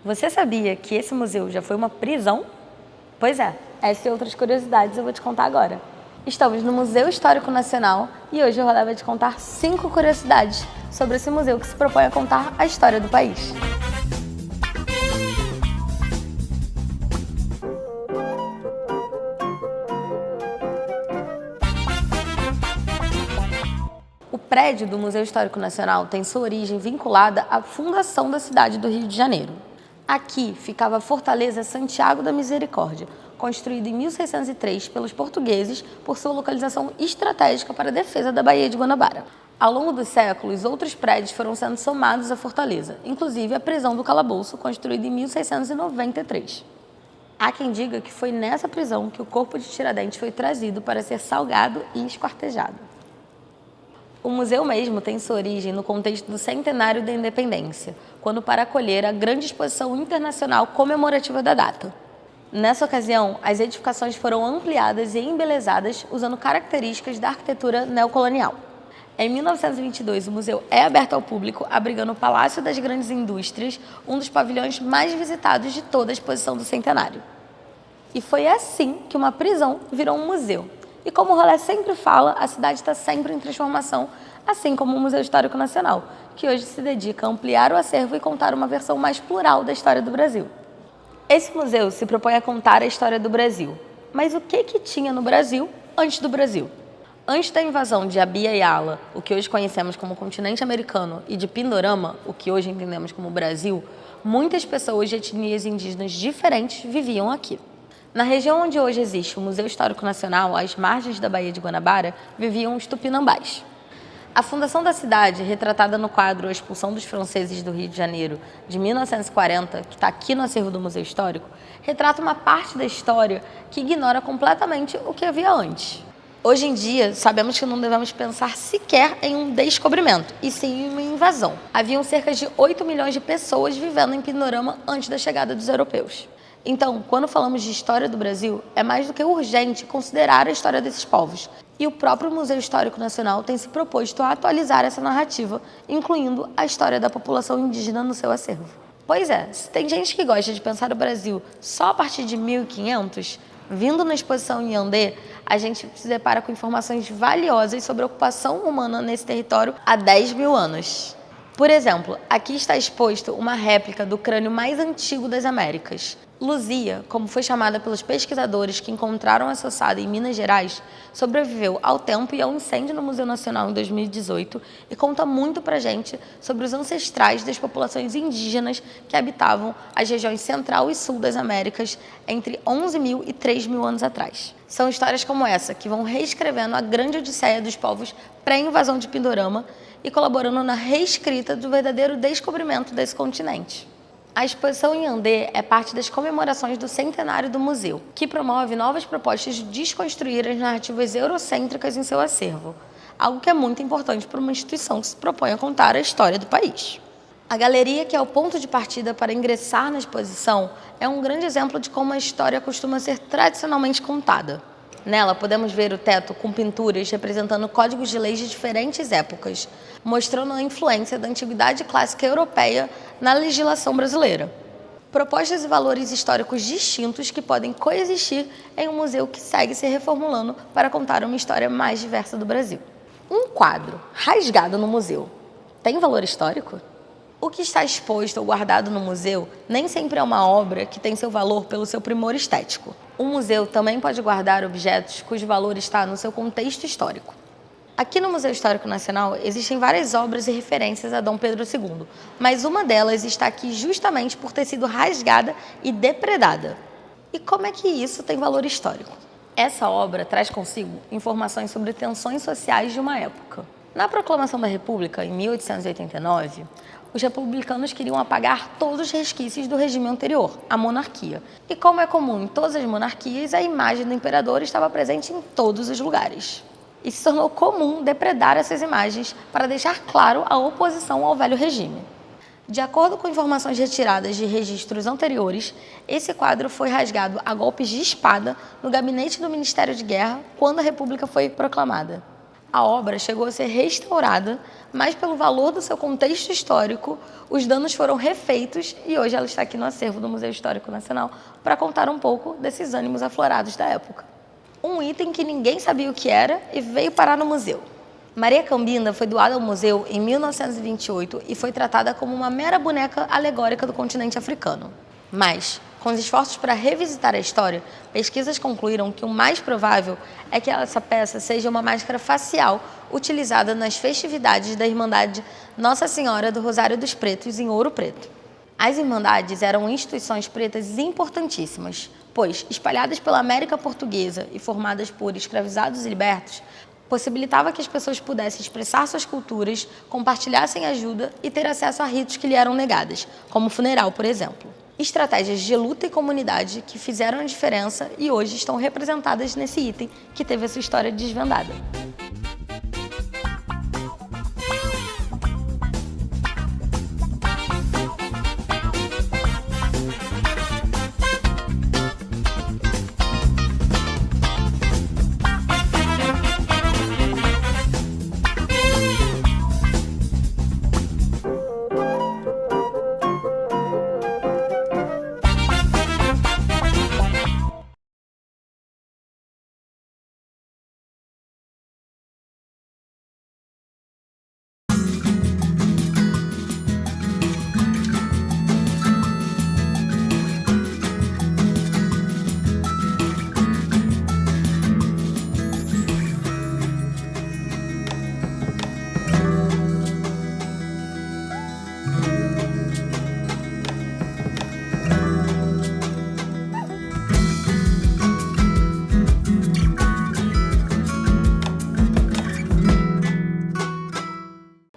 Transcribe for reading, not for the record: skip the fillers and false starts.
Você sabia que esse museu já foi uma prisão? Pois é, essa e outras curiosidades eu vou te contar agora. Estamos no Museu Histórico Nacional e hoje o Rolê vai te contar 5 curiosidades sobre esse museu que se propõe a contar a história do país. O prédio do Museu Histórico Nacional tem sua origem vinculada à fundação da cidade do Rio de Janeiro. Aqui ficava a Fortaleza Santiago da Misericórdia, construída em 1603 pelos portugueses por sua localização estratégica para a defesa da Baía de Guanabara. Ao longo dos séculos, outros prédios foram sendo somados à fortaleza, inclusive a prisão do Calabouço, construída em 1693. Há quem diga que foi nessa prisão que o corpo de Tiradentes foi trazido para ser salgado e esquartejado. O museu mesmo tem sua origem no contexto do centenário da independência, quando para acolher a grande exposição internacional comemorativa da data. Nessa ocasião, as edificações foram ampliadas e embelezadas usando características da arquitetura neocolonial. Em 1922, o museu é aberto ao público, abrigando o Palácio das Grandes Indústrias, um dos pavilhões mais visitados de toda a exposição do centenário. E foi assim que uma prisão virou um museu. E como o Rolê sempre fala, a cidade está sempre em transformação, assim como o Museu Histórico Nacional, que hoje se dedica a ampliar o acervo e contar uma versão mais plural da história do Brasil. Esse museu se propõe a contar a história do Brasil. Mas o que tinha no Brasil antes do Brasil? Antes da invasão de Abya Yala, o que hoje conhecemos como continente americano, e de Pindorama, o que hoje entendemos como Brasil, muitas pessoas de etnias indígenas diferentes viviam aqui. Na região onde hoje existe o Museu Histórico Nacional, às margens da Baía de Guanabara, viviam os tupinambás. A fundação da cidade, retratada no quadro A Expulsão dos Franceses do Rio de Janeiro, de 1940, que está aqui no acervo do Museu Histórico, retrata uma parte da história que ignora completamente o que havia antes. Hoje em dia, sabemos que não devemos pensar sequer em um descobrimento, e sim em uma invasão. Haviam cerca de 8 milhões de pessoas vivendo em Pindorama antes da chegada dos europeus. Então, quando falamos de história do Brasil, é mais do que urgente considerar a história desses povos. E o próprio Museu Histórico Nacional tem se proposto a atualizar essa narrativa, incluindo a história da população indígena no seu acervo. Pois é, se tem gente que gosta de pensar o Brasil só a partir de 1500, vindo na exposição em Yandé, a gente se depara com informações valiosas sobre a ocupação humana nesse território há 10 mil anos. Por exemplo, aqui está exposto uma réplica do crânio mais antigo das Américas. Luzia, como foi chamada pelos pesquisadores que encontraram essa ossada em Minas Gerais, sobreviveu ao tempo e ao incêndio no Museu Nacional em 2018 e conta muito pra gente sobre os ancestrais das populações indígenas que habitavam as regiões central e sul das Américas entre 11 mil e 3 mil anos atrás. São histórias como essa que vão reescrevendo a grande odisseia dos povos pré-invasão de Pindorama e colaborando na reescrita do verdadeiro descobrimento desse continente. A exposição em Yandé é parte das comemorações do centenário do museu, que promove novas propostas de desconstruir as narrativas eurocêntricas em seu acervo, algo que é muito importante para uma instituição que se propõe a contar a história do país. A galeria, que é o ponto de partida para ingressar na exposição, é um grande exemplo de como a história costuma ser tradicionalmente contada. Nela, podemos ver o teto com pinturas representando códigos de leis de diferentes épocas, mostrando a influência da antiguidade clássica europeia na legislação brasileira. Propostas e valores históricos distintos que podem coexistir em um museu que segue se reformulando para contar uma história mais diversa do Brasil. Um quadro rasgado no museu tem valor histórico? O que está exposto ou guardado no museu nem sempre é uma obra que tem seu valor pelo seu primor estético. Um museu também pode guardar objetos cujo valor está no seu contexto histórico. Aqui no Museu Histórico Nacional existem várias obras e referências a Dom Pedro II, mas uma delas está aqui justamente por ter sido rasgada e depredada. E como é que isso tem valor histórico? Essa obra traz consigo informações sobre tensões sociais de uma época. Na Proclamação da República, em 1889, os republicanos queriam apagar todos os resquícios do regime anterior, a monarquia. E como é comum em todas as monarquias, a imagem do imperador estava presente em todos os lugares. E se tornou comum depredar essas imagens para deixar claro a oposição ao velho regime. De acordo com informações retiradas de registros anteriores, esse quadro foi rasgado a golpes de espada no gabinete do Ministério de Guerra quando a República foi proclamada. A obra chegou a ser restaurada, mas pelo valor do seu contexto histórico, os danos foram refeitos e hoje ela está aqui no acervo do Museu Histórico Nacional para contar um pouco desses ânimos aflorados da época. Um item que ninguém sabia o que era e veio parar no museu. Maria Cambinda foi doada ao museu em 1928 e foi tratada como uma mera boneca alegórica do continente africano. Mas, com os esforços para revisitar a história, pesquisas concluíram que o mais provável é que essa peça seja uma máscara facial utilizada nas festividades da Irmandade Nossa Senhora do Rosário dos Pretos em Ouro Preto. As Irmandades eram instituições pretas importantíssimas, pois, espalhadas pela América Portuguesa e formadas por escravizados e libertos, possibilitava que as pessoas pudessem expressar suas culturas, compartilhassem ajuda e ter acesso a ritos que lhe eram negadas, como o funeral, por exemplo. Estratégias de luta e comunidade que fizeram a diferença e hoje estão representadas nesse item que teve a sua história desvendada.